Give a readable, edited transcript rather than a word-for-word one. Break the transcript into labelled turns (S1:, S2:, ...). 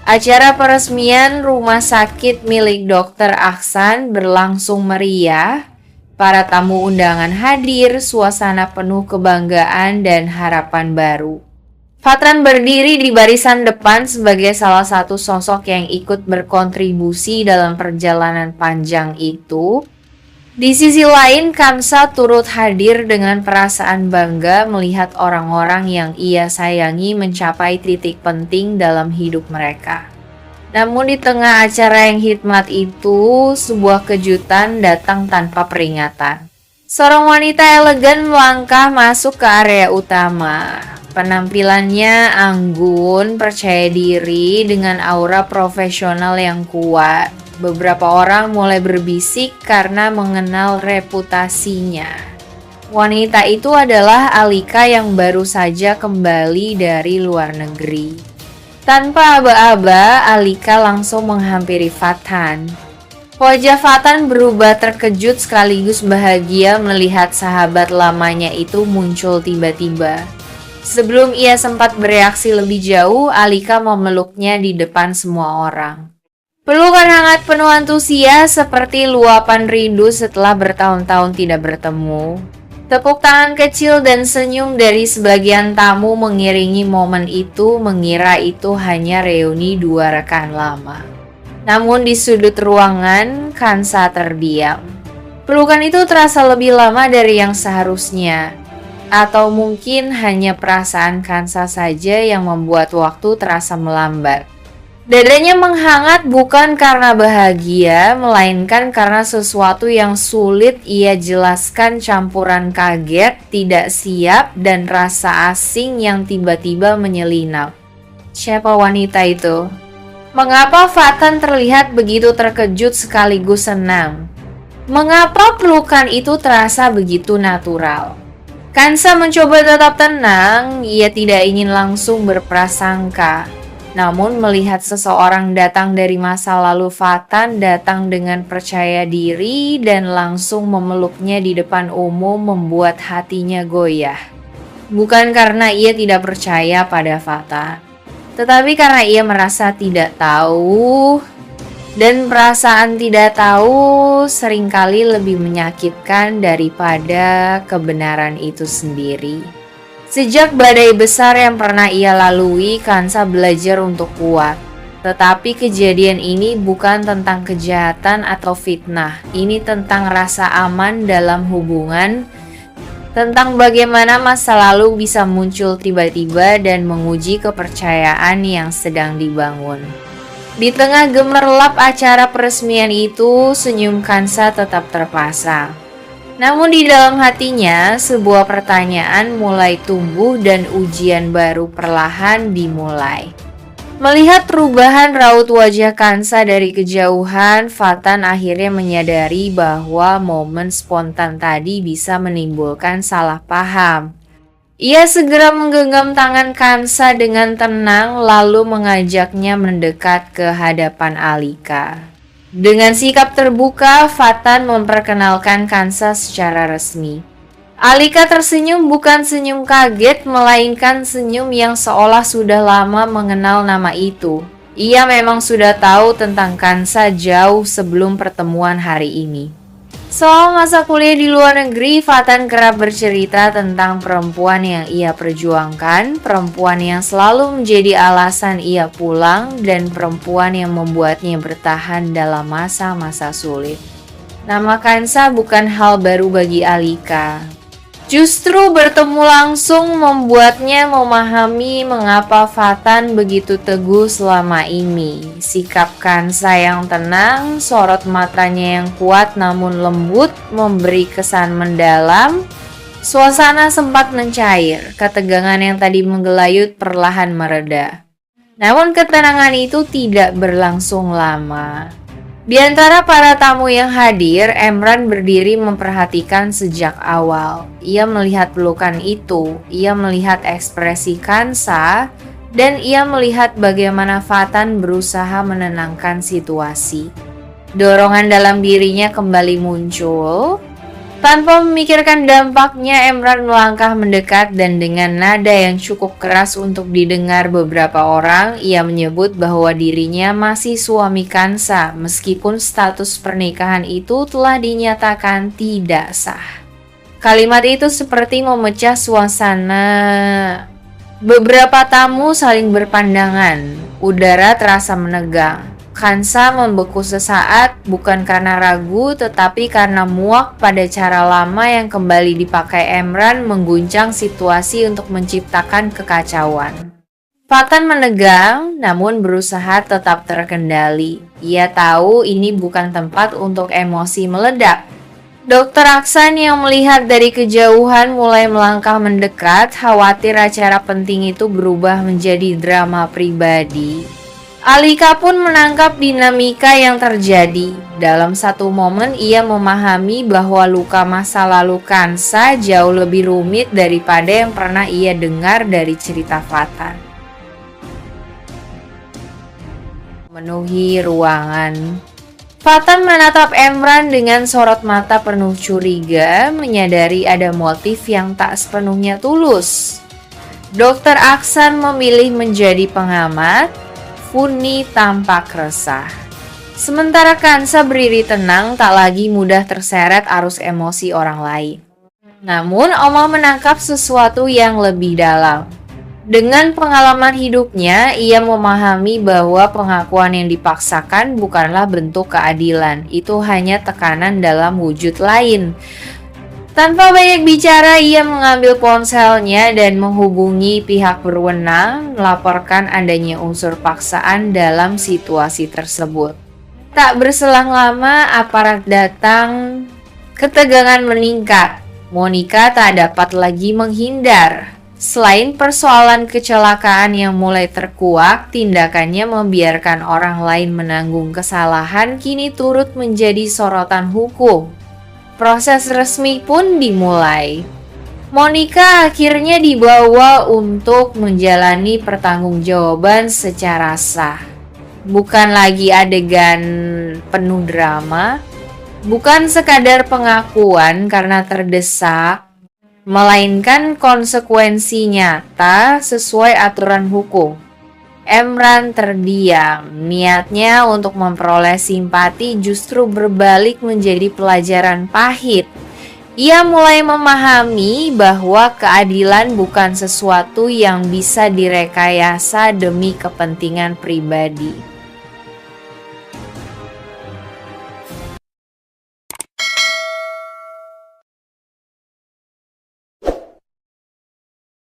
S1: Acara peresmian rumah sakit milik Dr. Aksan berlangsung meriah. Para tamu undangan hadir, suasana penuh kebanggaan dan harapan baru. Fatan berdiri di barisan depan sebagai salah satu sosok yang ikut berkontribusi dalam perjalanan panjang itu. Di sisi lain, Kansa turut hadir dengan perasaan bangga melihat orang-orang yang ia sayangi mencapai titik penting dalam hidup mereka. Namun di tengah acara yang hikmat itu, sebuah kejutan datang tanpa peringatan. Seorang wanita elegan melangkah masuk ke area utama. Penampilannya anggun, percaya diri dengan aura profesional yang kuat. Beberapa orang mulai berbisik karena mengenal reputasinya. Wanita itu adalah Alika yang baru saja kembali dari luar negeri. Tanpa aba-aba, Alika langsung menghampiri Fatan. Wajah Fatan berubah terkejut sekaligus bahagia melihat sahabat lamanya itu muncul tiba-tiba. Sebelum ia sempat bereaksi lebih jauh, Alika memeluknya di depan semua orang. Pelukan hangat penuh antusias seperti luapan rindu setelah bertahun-tahun tidak bertemu. Tepuk tangan kecil dan senyum dari sebagian tamu mengiringi momen itu, mengira itu hanya reuni dua rekan lama. Namun di sudut ruangan, Kansa terdiam. Pelukan itu terasa lebih lama dari yang seharusnya. Atau mungkin hanya perasaan Kansa saja yang membuat waktu terasa melambat. Dadanya menghangat bukan karena bahagia, melainkan karena sesuatu yang sulit ia jelaskan, campuran kaget, tidak siap, dan rasa asing yang tiba-tiba menyelinap. Siapa wanita itu? Mengapa Fatan terlihat begitu terkejut sekaligus senang? Mengapa pelukan itu terasa begitu natural? Kansa mencoba tetap tenang, ia tidak ingin langsung berprasangka. Namun melihat seseorang datang dari masa lalu, Fatan datang dengan percaya diri dan langsung memeluknya di depan umum membuat hatinya goyah. Bukan karena ia tidak percaya pada Fatan, tetapi karena ia merasa tidak tahu. Dan perasaan tidak tahu seringkali lebih menyakitkan daripada kebenaran itu sendiri. Sejak badai besar yang pernah ia lalui, Kansa belajar untuk kuat. Tetapi kejadian ini bukan tentang kejahatan atau fitnah. Ini tentang rasa aman dalam hubungan, tentang bagaimana masa lalu bisa muncul tiba-tiba dan menguji kepercayaan yang sedang dibangun. Di tengah gemerlap acara peresmian itu, senyum Kansa tetap terpasang. Namun di dalam hatinya, sebuah pertanyaan mulai tumbuh dan ujian baru perlahan dimulai. Melihat perubahan raut wajah Kansa dari kejauhan, Fatan akhirnya menyadari bahwa momen spontan tadi bisa menimbulkan salah paham. Ia segera menggenggam tangan Kansa dengan tenang lalu mengajaknya mendekat ke hadapan Alika. Dengan sikap terbuka, Fatan memperkenalkan Kansa secara resmi. Alika tersenyum, bukan senyum kaget, melainkan senyum yang seolah sudah lama mengenal nama itu. Ia memang sudah tahu tentang Kansa jauh sebelum pertemuan hari ini. Selama masa kuliah di luar negeri, Fatan kerap bercerita tentang perempuan yang ia perjuangkan, perempuan yang selalu menjadi alasan ia pulang, dan perempuan yang membuatnya bertahan dalam masa-masa sulit. Nama Kansa bukan hal baru bagi Alika. Justru bertemu langsung membuatnya memahami mengapa Fatan begitu teguh selama ini. Sikap Kansa yang tenang, sorot matanya yang kuat namun lembut, memberi kesan mendalam. Suasana sempat mencair, ketegangan yang tadi menggelayut perlahan mereda. Namun ketenangan itu tidak berlangsung lama. Di antara para tamu yang hadir, Emran berdiri memperhatikan sejak awal. Ia melihat pelukan itu, ia melihat ekspresi Kansa, dan ia melihat bagaimana Fatan berusaha menenangkan situasi. Dorongan dalam dirinya kembali muncul. Tanpa memikirkan dampaknya, Emran melangkah mendekat dan dengan nada yang cukup keras untuk didengar beberapa orang, ia menyebut bahwa dirinya masih suami Kansa meskipun status pernikahan itu telah dinyatakan tidak sah. Kalimat itu seperti memecah suasana. Beberapa tamu saling berpandangan. Udara terasa menegang. Kansa membeku sesaat, bukan karena ragu, tetapi karena muak pada cara lama yang kembali dipakai Emran mengguncang situasi untuk menciptakan kekacauan. Fatan menegang, namun berusaha tetap terkendali. Ia tahu ini bukan tempat untuk emosi meledak. Dokter Aksan yang melihat dari kejauhan mulai melangkah mendekat, khawatir acara penting itu berubah menjadi drama pribadi. Alika pun menangkap dinamika yang terjadi. Dalam satu momen ia memahami bahwa luka masa lalu Kansa jauh lebih rumit daripada yang pernah ia dengar dari cerita Fatan. Memenuhi ruangan. Fatan menatap Emran dengan sorot mata penuh curiga, menyadari ada motif yang tak sepenuhnya tulus. Dokter Aksan memilih menjadi pengamat. Funi tampak resah. Sementara Kansa berdiri tenang, tak lagi mudah terseret arus emosi orang lain. Namun, Oma menangkap sesuatu yang lebih dalam. Dengan pengalaman hidupnya, ia memahami bahwa pengakuan yang dipaksakan bukanlah bentuk keadilan. Itu hanya tekanan dalam wujud lain. Tanpa banyak bicara, ia mengambil ponselnya dan menghubungi pihak berwenang, melaporkan adanya unsur paksaan dalam situasi tersebut. Tak berselang lama, aparat datang. Ketegangan meningkat. Monica tak dapat lagi menghindar. Selain persoalan kecelakaan yang mulai terkuak, tindakannya membiarkan orang lain menanggung kesalahan kini turut menjadi sorotan hukum. Proses resmi pun dimulai. Monica akhirnya dibawa untuk menjalani pertanggungjawaban secara sah. Bukan lagi adegan penuh drama, bukan sekadar pengakuan karena terdesak, melainkan konsekuensi nyata sesuai aturan hukum. Emran terdiam, niatnya untuk memperoleh simpati justru berbalik menjadi pelajaran pahit. Ia mulai memahami bahwa keadilan bukan sesuatu yang bisa direkayasa demi kepentingan pribadi.